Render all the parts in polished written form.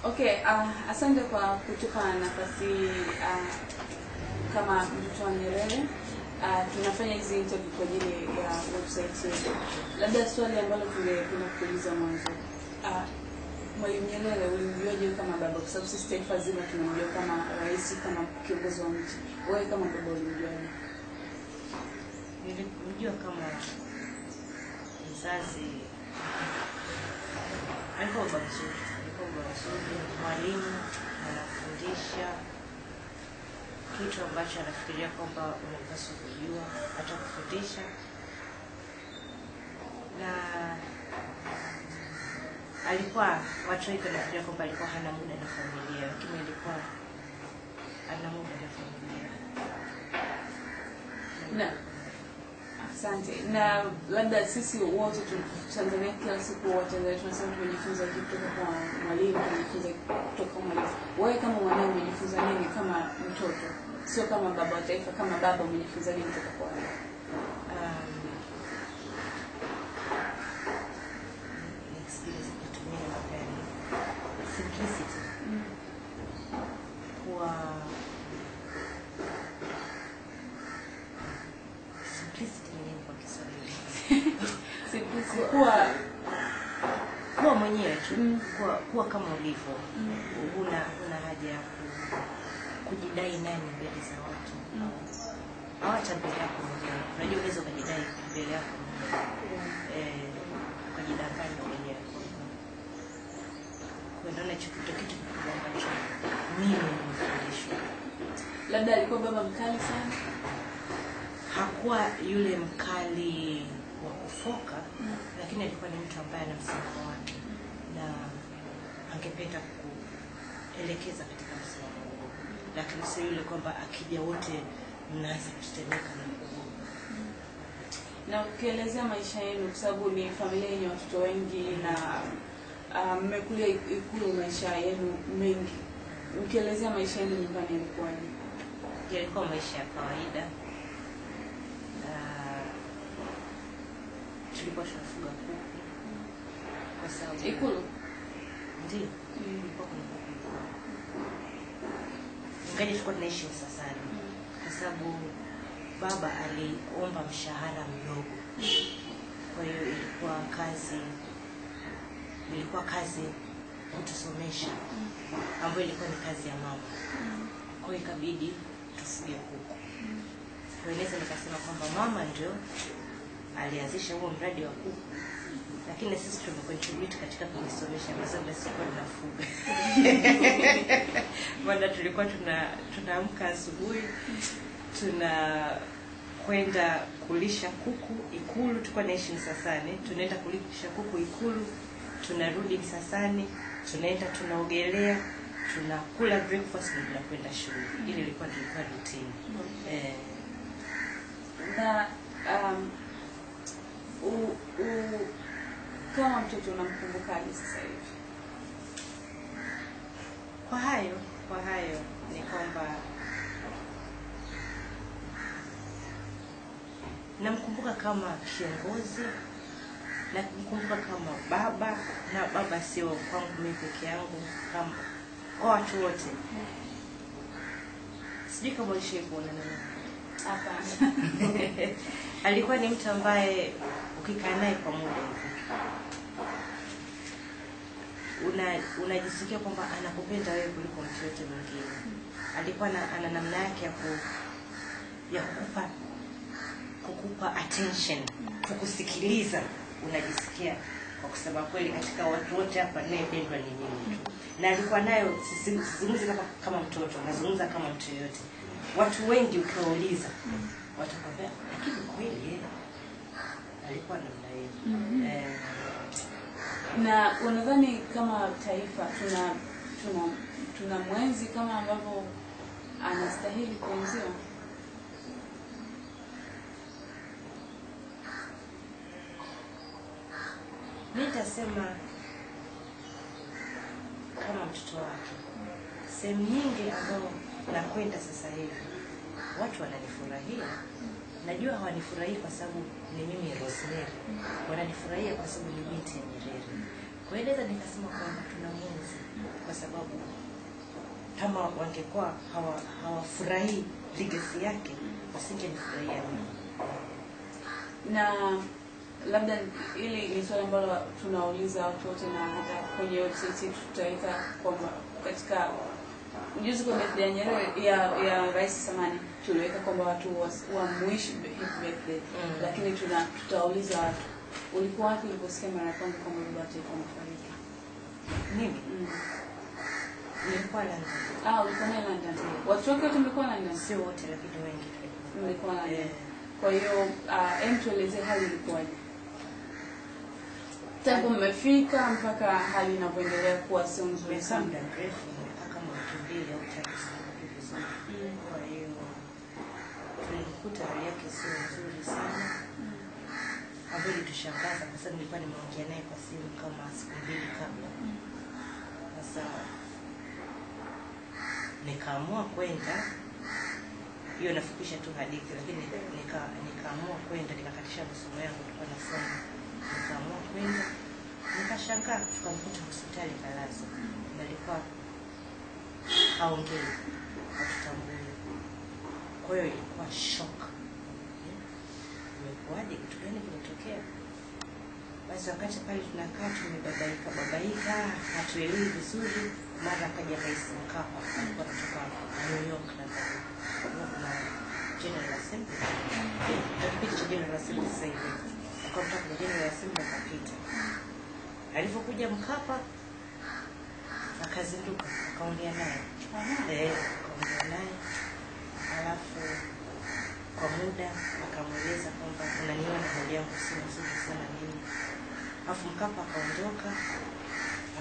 Okay, asante kwa kutupa nafasi kama mtoto wa Nyerere. Tunafanya hizi interview kwa ajili ya website yetu. Labda swali ambalo tungependa kuuliza mwanzo. Mwalimu Nyerere ulimjuaje kama baba? Kwa sababu sisi taifa zima tunamjua kama rais, kama kiongozi wa nchi. Wewe kama baba ulimjuaje? Nilimjua kama mzazi. Alikuwa baba mzuri, mwalimu, anafundisha kitu ambacho anafikiria kwamba unapaswa kujua, hata kufundisha. Na alikuwa watu wengi wanafikiria kwamba alikuwa hana muda na familia, lakini alikuwa ana muda na familia. Na asante. Na labda sisi wote Tanzania kila siku Watanzania tunasema tumejifunza kitu kutoka kwa mwalimu, tumejifunza kutoka kwa mwalimu. Wewe kama mwanae umejifunza nini kama mtoto? Sio kama baba wa taifa, kama baba umejifunza nini kutoka kwa wewe? Experience kutumia magari. Simplicity. Simplicity ni nini kwa Kiswahili? Simplicity kuwa mwenyewe tu, kuwa kama ulivyo. Huna haja ya kujidai nani mbele za watu. Hata mbele yako mwenyewe. Unajua unaweza kujidai mbele yako mwenyewe. Kujidanganya mwenyewe. Kuendana kitu ambacho mimi nimefundishwa. Labda alikuwa baba mkali sana. Hakuwa yule mkali wa kufoka, lakini alikuwa ni mtu ambaye ana msimamo wake na angependa kuelekeza katika msimamo huo. Lakini sio yule kwamba akija wote mnaanza kutetemeka na kuogopa. Na ukielezea maisha yenu, kwa sababu ni familia yenye watoto wengi na mmekulia Ikulu, maisha yenu mengi. Ukielezea maisha yenu nyumbani yalikuwaje? Yalikuwa maisha ya kawaida. Tulikuwa tunafuga kuku kwa sababu Ikulu ndio tulikuwa kuku. Ingawa tulikuwa tunaishi Usasani kwa sababu baba aliomba mshahara mdogo. Kwa hiyo ilikuwa kazi kutusomesha ambayo ilikuwa ni kazi ya mama. Kwa hiyo ikabidi tufuge kuku. Kwa hiyo nikasema kwamba mama ndio alianzisha huo mradi wa kuku, lakini sisi tumecontribute katika kuisomesha kwa sababu sisi tunafuga. Baada tulikuwa tunaamka asubuhi, tunakwenda kulisha kuku Ikulu, tulikuwa naishi Msasani, tunaenda kulisha kuku Ikulu, tunarudi Msasani, tunaenda tunaogelea, tunakula breakfast na tunakwenda shule. Ile ilikuwa routine. Na kama mtoto unamkumbukaje sasa hivi? Kwa hayo ni kwamba namkumbuka kama kiongozi, na kumkumbuka kama baba, na baba sio kwangu mimi peke yangu, kama kwa watu wote. Sijui kama ulishaikuona nini. Hapana. Alikuwa ni mtu ambaye ukikaa naye kwa muda unajisikia kwamba anakupenda wewe kuliko mtu yote mwingine. Alikuwa ana namna yake ya kukupa attention, kukusikiliza, unajisikia kwa kusema kweli katika watu wote hapa ninayependwa ni mimi tu. Na alikuwa nayo sizungumzi kama mtoto, nazungumza kama mtu yote. Watu wengi ukiwauliza watakwambia lakini kweli alikuwa namna hiyo. Na unadhani kama taifa tuna mwenzi kama ambavyo anastahili kuenziwa? Mimi nitasema kama mtoto wake. Sehemu nyingi ambazo nakwenda sasa hivi watu wananifurahia. Najua hawanifurahii kwa sababu ni mimi Rosemary. Wananifurahia kwa sababu ni binti ya Nyerere. Kwa hiyo nikasema kwamba tunamuenzi kwa sababu kama wangekuwa hawafurahi legacy yake wasingenifurahia mimi. Na labda ili ni swali ambalo tunauliza watu wote, na hata kwenye website tutaweka kwamba katika ujuzi kwa birthday ya Nyerere ya Rais Samani tuliweka kwamba watu wamuishi happy birthday. Lakini tutauliza watu, ulikuwa wapi uliposikia mara ya kwanza kwamba baba yako amefariki? Mimi nilikuwa London. Ulikuwa London. Watu wote tumekuwa London? Sio wote, lakini wengi tulikuwa London. Kwa hiyo tueleze hali ilikuwaje tangu mmefika mpaka hali inavyoendelea kuwa sio nzuri sana? Muda mrefu, kama wiki 2 au 3 vizuri. Kwa hiyo tulikuta hali yake sio nzuri sana. Habari tushangaza kwa sababu nilikuwa nimeongea naye kwa simu kama siku 2 kabla. Sasa nikaamua kwenda, hiyo nafupisha tu hadithi, lakini nikaamua kwenda, nikakatisha masomo yangu nilikuwa nasoma. Nikaamua kwenda, nikashangaa tukamkuta hospitali kalazwa. Nilikuwa haongei, hatutambui. Kwa hiyo ilikuwa shock. Imekuwaje, kitu gani kimetokea? Basi wakati pale tunakaa tumebabaika, hatuelewi vizuri, mara akaja Rais Mkapa, alikuwa anatoka New York na General Assembly. Kipindi cha General Assembly sasa hivi. Akatoka kwa General Assembly akapita. Alipokuja Mkapa akazinduka, akaongea naye. Akaongea naye. Alafu kwa muda akamweleza kwamba unaniona hali yangu si nzuri sana mimi. Alafu Mkapa akaondoka,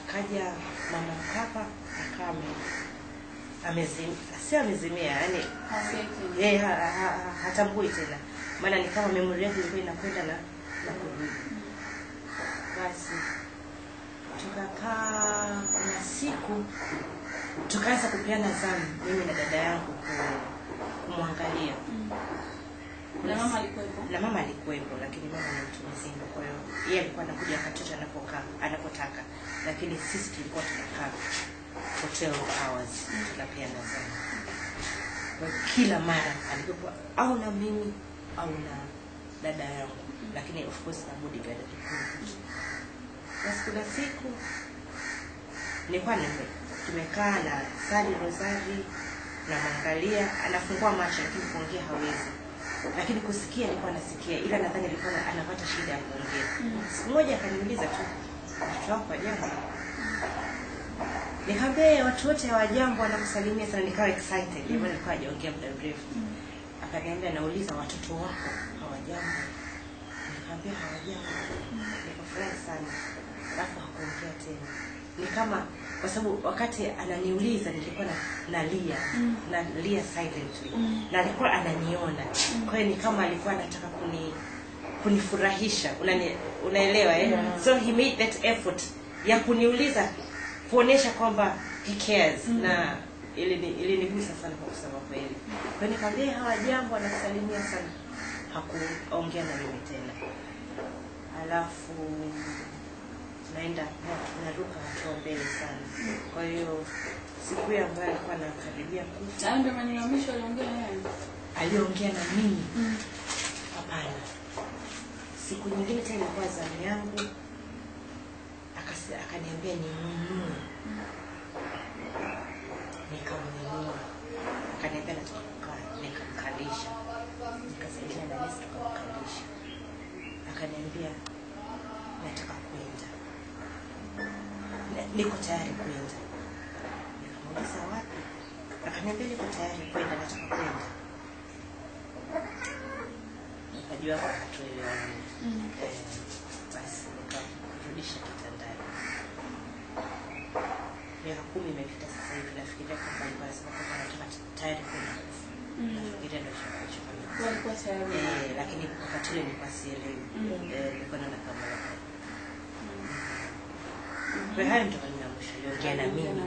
akaja mama Mkapa amezimia, yani hatambui tena, maana ni kama memory yake ilikuwa inakwenda na kurudi. Basi tukakaa na siku tukaanza kupeana zamu, mimi na dada yangu kumwangalia. Na mama alikuwepo? Na mama alikuwepo, lakini mama ni mtu mzima, kwa hiyo yeye alikuwa anakuja akatoka anapotaka, lakini sisi tulikuwa tunakaa hotel hours tunapeana zamu. Kwa kila mara alikuwa au na mimi au na dada yangu, lakini of course na bodyguard alikuwa. Basi kuna siku nilikuwa tumekaa na sali rosari na mwangalia, anafungua macho lakini kuongea hawezi. Lakini kusikia alikuwa anasikia, ila nadhani alikuwa anapata shida ya kuongea. Siku moja akaniuliza tu, "Watu wako wajambo?" Nikamwambia watu wote hawajambo, wanakusalimia sana. Nikawa excited, maana nilikuwa hajaongea muda mrefu. Akaniambia nauliza watoto wako hawajambo? Nikamwambia hawajambo. Nikafurahi sana. Alafu hakuongea tena. Ni kama kwa sababu wakati ananiuliza nilikuwa nalia silently. Na alikuwa ananiona. Kwa hiyo ni kama alikuwa anataka kunifurahisha. Unaelewa So he made that effort ya kuniuliza, kuonesha kwamba he cares. Na ilinigusa sana kwa kusema kweli. Kwa hiyo nikamwambia hawajambo, anakusalimia sana. Hakuongea na mimi tena. Alafu naruka hatua mbele sana. Kwa hiyo siku ya ambayo alikuwa anakaribia kufa, ndio maneno ya mwisho aliongea naye. Aliongea na mimi. Hapana. Siku nyingine tena kwa zamu yangu akaniambia ninunue. Nikamnunua. Akaniambia nataka kukaa, nikamkalisha. Nikasaidia na nesi tukamkalisha. Akaniambia nataka kwenda. Niko tayari kwenda. Nikamuuliza wapi? Akaniambia niko tayari kwenda, nataka kwenda. Nikajua hatuelewani. Basi nikarudisha kitandani. Miaka 10 imepita sasa hivi, nafikiria kwamba alikuwa anasema kwamba anataka tayari kwenda. Nafikiria ndio chakula. Walikuwa tayari. Lakini wakati ule nilikuwa sielewi. Nilikuwa naona kama kwa hiyo ndio ninamushauri na mimi.